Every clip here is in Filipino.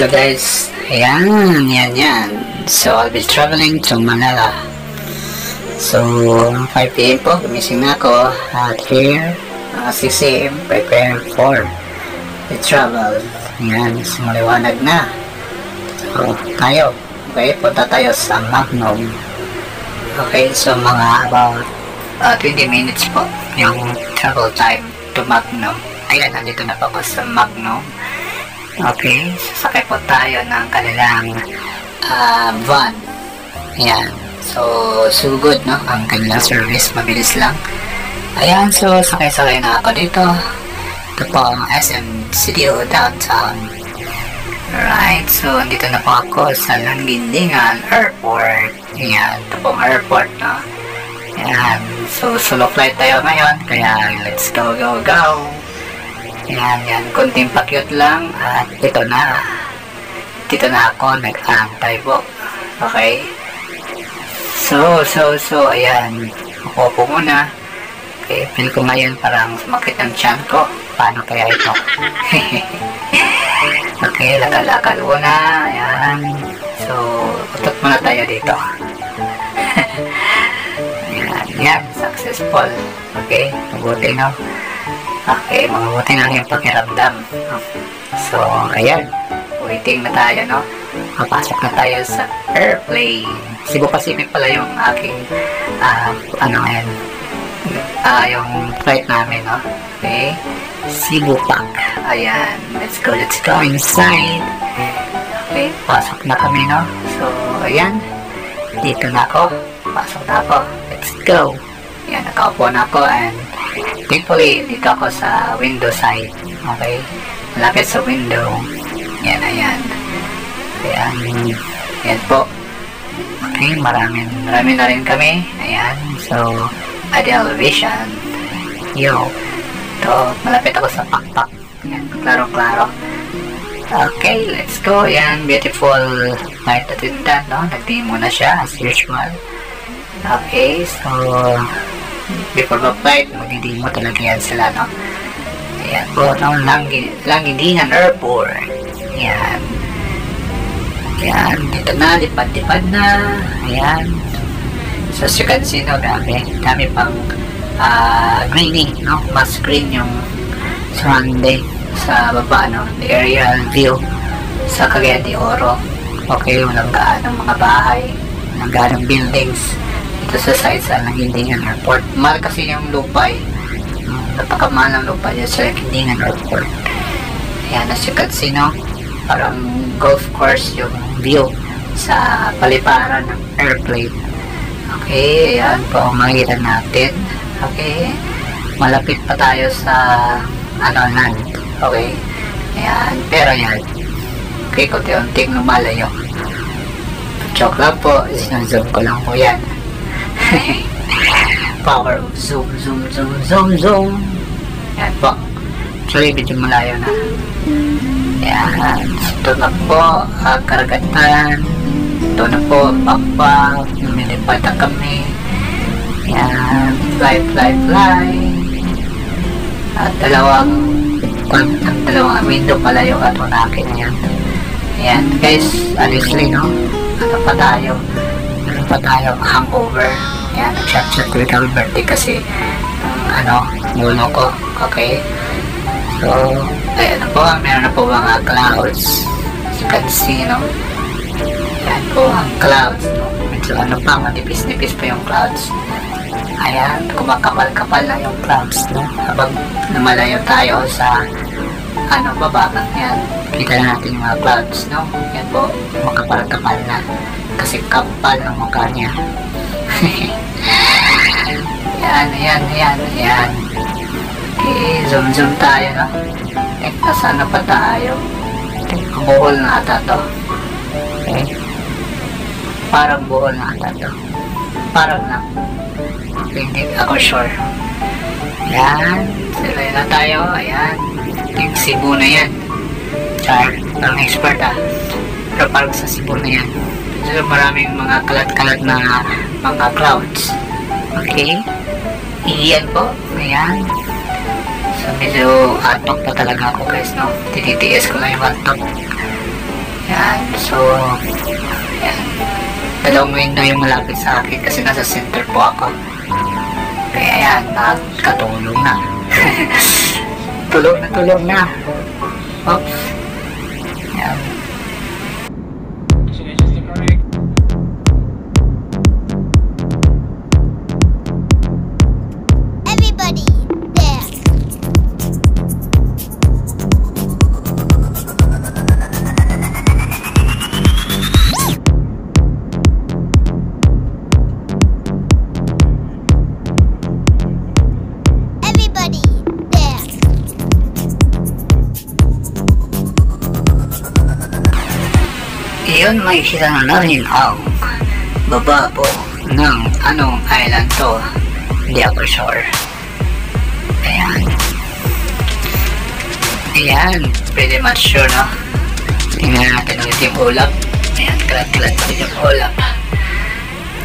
Hello guys, yan. So I'll be traveling to Manila. So 5 PM po, gumising na ako at here 6 AM, prepare for the travel. Yan, maliwanag na. So tayo, okay, punta tayo sa Macnom. Okay, so mga about 20 minutes po yung travel time to Macnom. Ayan, nandito na po ako sa Macnom. Okay, sasakay po tayo ng kanilang van. Ayan, so good, no? Ang kanilang service, mabilis lang. Ayan, so sakay-sakay na ako dito. Ito po ang SM CDO downtown. Right, so dito na po ako sa Langindingan Airport. Ayan, ito po ang airport, no? Ayan, so solo flight tayo ngayon, kaya let's go. Yan, kunting pakyut lang at dito na ako nag-antay po. Okay, so ayan, ako po muna. Okay, feel ko ngayon parang sumakit ang tiyan ko. Paano kaya ito? Okay, lakad muna. Ayan, so utot muna tayo dito. Ayan, successful. Okay, mabuti, no? Okay, mabuti na yung pakiramdam. So, ayan. Waiting na tayo, no? Papasok na tayo sa airplane. Cebu Pacific pala yung aking, yung flight namin, no? Okay. Cebu Pac. Ayan. Let's go inside. Okay, pasok na kami, no? So, ayan. Dito na ako. Pasok na ako. Let's go. Ayan, nakaupo na ako and thankfully, dito ako sa window side. Okay? Malapit sa window. Ayan. Ayan po. Okay, marami na rin kami. Ayan. So, ideal vision. Yo. Ito, malapit ako sa pakpak. Ayan, klaro. Okay, let's go. Ayan, beautiful flight attendant, no? Nag-demo na siya as usual. Okay, so before mag-flight, magdidimo talaga yan sila, no? Ayan po, no? Langindingan Airport. Ayan, dito na, lipad na. Ayan, so as you can see, no, dami pang greening, no? Mas green yung surrounding sa baba, no? The aerial view sa Cagayan de Oro. Okay, walang gaanong mga bahay, walang gaanong buildings ito sa side sa Langindingan Airport. Mahal kasi yung lupa, napakamahal ang lupa dyan sa Langindingan Airport. Ayan, as you can see, no? Parang golf course yung view sa paliparan ng airplane. Okay, ayan po ang makikita natin. Okay, malapit pa tayo sa land. Okay, ayan, pero yan, okay, kunti-unting lumalayo. Joke lang po, sinunzoom ko lang po yan. Power of zoom. Yan po. Actually, medyo malayo na. Yan. Ito na po, karagatan. Ito na po, pakpak. Lumilipad na kami. Yan. Fly. At dalawang window pala yung akin na yan. Yan. Guys, honestly, no? Ano pa tayo? Hangover. Yan, nag-shot ko yung birthday kasi mulo ko. Okay, so ayan na po, meron na po mga clouds, as you can see, no? Ayan po ang clouds, no? Medyo manipis-nipis pa yung clouds. Ayan, kumakapal-kapal na yung clouds, no? Habang lumalayo tayo sa baba. Yan, kita na natin yung mga clouds, no? Yan po, kumakapal-kapal na kasi kapal ng mukha niya. Yan. Okay, zoom tayo, no? Nasaan na pa tayo? Buhol na ata to. Okay, parang buhol na ata to. Parang lang. Hindi ako sure. Yan, sila na tayo. Ayan, yung Cebu na yan. Char, ang expert, pero parang sa Cebu na yan. So, maraming mga kalat-kalat na mga clouds. Okay, iyan po. Ayan, so medyo antok pa talaga ako, guys, no? Tinitiis ko lang yung antok. Yan, so, yan. Dalawang window yung malapit sa akin kasi nasa center po ako. Kaya yan, nakatulong na. tulong na. Oops. Yan. Everybody there. Everybody there. Iyon, may kita na namin ang baba po ng anong island to. Hindi ako sure. Ayan. Ayan, pretty much sure, no? Tingnan natin ulit yung ulap. Ayan, kalat-kalat pa yung ulap.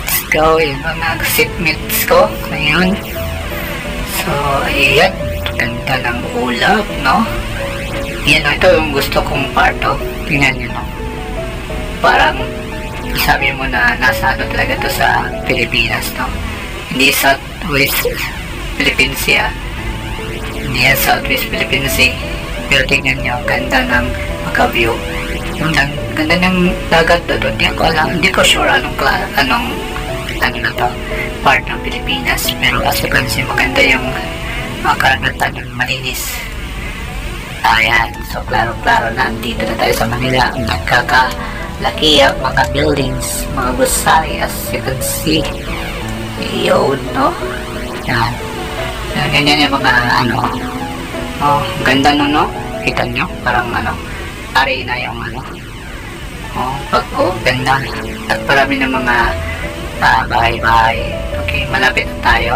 Let's go, yung mga seatmates ko. Ngayon. So, ayan. Ganda ng ulap, no? Ayan, no? Ito yung gusto kong part, oh. Tingnan nyo, no? Parang sabi mo na nasa ano talaga to sa Pilipinas, no? Hindi Southwest Philippines Sea. Hindi yan Southwest Philippines Sea. Pero tingnan nyo, ganda ng maka-view. Ganda ng dagat doon. Hindi ko sure anong na to, part ng Pilipinas. Pero as you can see, maganda yung karagatan ng malinis. Ayan, so klaro-klaro na dito na tayo sa Manila. Nagkakalaki ang mga buildings, mga gusay, as you can see. Yun, no? Yan. Ganyan yung mga ano. Oh, ganda no? Kita nyo? Parang arena yung ganda. At marami ng mga bahay-bahay. Okay, malapit na tayo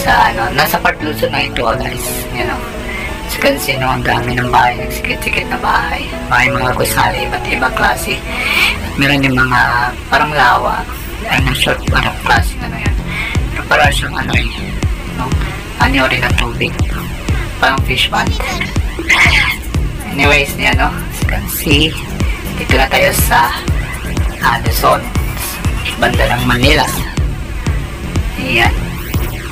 sa nasa part Luzon na ito, guys. You know, as you can see, no, ang dami ng bahay, nagsikit-sikit na bahay. May mga gusali, iba't ibang klase. Meron yung mga parang lawa. Ang short, klase, yan. Pero parang siyang no? Anyo rin ang tubig. Parang fish pond. Anyways, as you can see, dito na tayo sa Luzon, banda ng Manila. Ayan.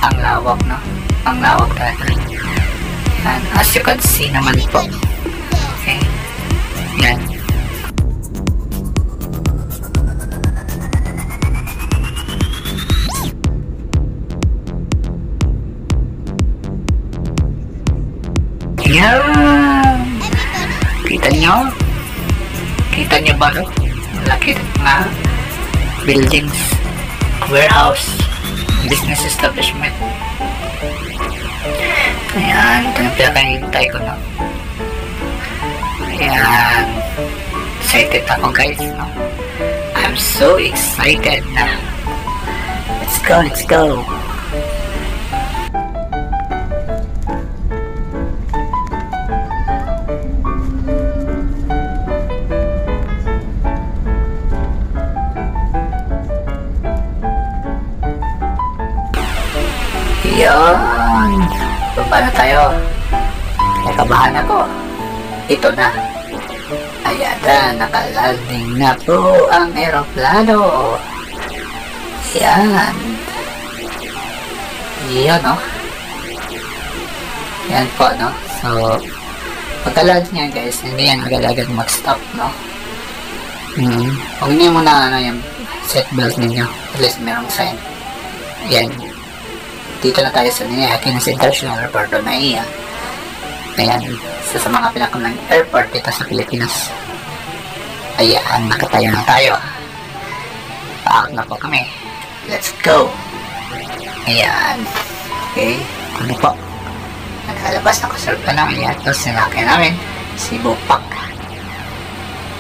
Ang lawak, no? Ang lawak talaga. Ayan. As you can see naman po. Okay. Ayan. Ayan. Kita nyo? Kita nyo ba, no? Malaki na buildings, warehouse, business establishment. Ayan, ito na pinakahintay ko, no? Ayan, excited ako, guys, no? I'm so excited na. Let's go. Yan. Baba na tayo. Nakabahan ako. Ito na. Ayan na. Nakalanding na po ang aeroplano. Yan. Yan, no? Yan po, no? So, pagka-land niya, guys, hindi yan agad-agad mag-stop, no? Huwag niyo muna, yung seatbelt ninyo. At least merong sign. Yan. Dito na tayo sa Aquinas International Airport o NAIA. Ayan, isa sa mga pinakamang airport dito sa Pilipinas. Ayan, nakatayo na tayo. Paak na po kami. Let's go! Ayan. Okay, ano po? Nakalabas na kusurp na namin. Ayan, ito sinakay namin. Cebu Pac.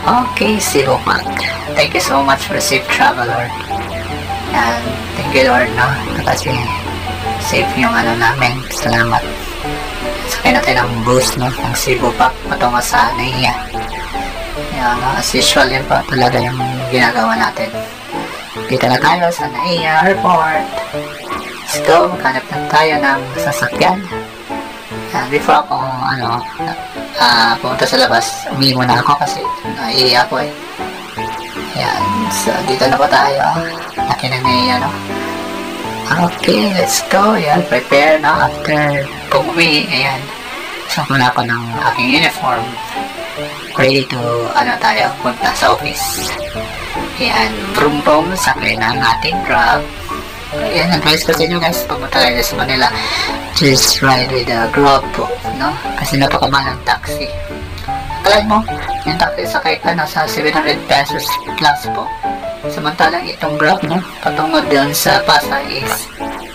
Okay, Cebu Pac. Thank you so much for safe travel, Lord. Ayan, thank you, Lord, no? Kasi safe yung namin. Salamat. Sakay natin ang bus, no? Ang Cebu Pac patungo sa NAIA. Yan, as usual, yan pa talaga yung ginagawa natin. Dito na tayo sa NAIA Airport. Let's go. Maghanap na tayo ng sasakyan. Before ako pumunta sa labas. Umihi muna ako kasi naiiyak ako eh. Ayan, so dito na po tayo. Laki na may ano. Okay, let's go. Ayan, prepare na after pumuwi. Ayan, suot muna ako ng aking uniform. Ready to, ano tayo, punta sa office. Ayan, vroom vroom, sakay ng ating Grab. Ayan, advice ko sa inyo guys, pumunta kayo sa Manila, just ride with a Grab po, no? Kasi napakamahal ng taxi. Akalain mo, yung taxi sakay ka sa 700 pesos plus po. Samantalang itong Grab, no? Patungod doon sa Pasay is,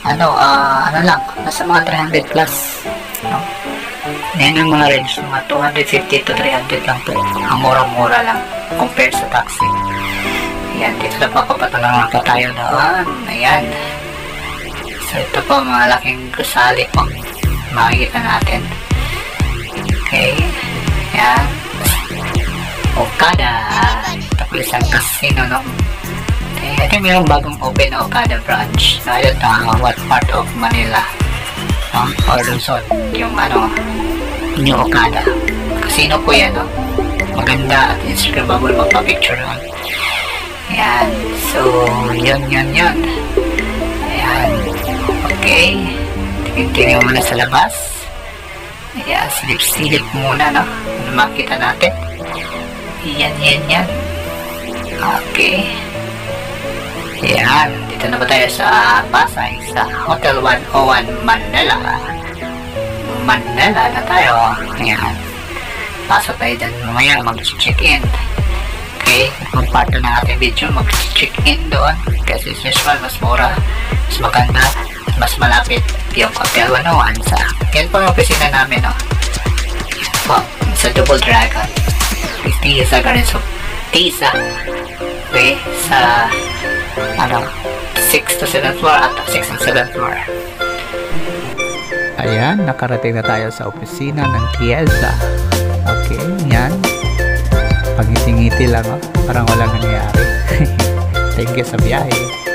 ano lang, nasa mga 300 plus, no? Yan yung mga range, mga 250 to 300 lang po. Ang mura-mura lang compared sa taxi. Ayan, dito na po ako patunangan pa tayo doon. Ayan. So ito po, mga laking gusali po. Makikita natin. Okay. Ayan. Okada. Ito po isang casino, no? Okay. I think mayroong bagong open na Okada branch. I don't know what part of Manila. Or Luzon. Yung ano, New Okada. Casino po yan, no? Maganda at Instagrammable magpa-picture nun. Ayan. So, yun. Ayan. Okay. Tingin muna sa labas. Ayan, silip-silip muna, no? Ano makita natin? Yan. Okay. Ayan. Dito na ba tayo sa Pasay, sa Hotel 101 Manila. Manila na tayo. Ayan. Pasok tayo dyan mamaya, mag-check-in. Okay, kung part na ating video, mag-check-in doon kasi as usual, mas mura, mas maganda, mas malapit yung Hotel 101 sa yan po yung opisina namin, no? Po, sa Double Dragon Tisa Garenso Tisa, okay, sa 6 to 7th floor at 6 and 7th floor. Ayan, nakarating na tayo sa opisina ng Tiesa. Okay, yan. Pag ngiti-ngiti lang, oh. Parang walang nangyari. Thank you sa biyahe.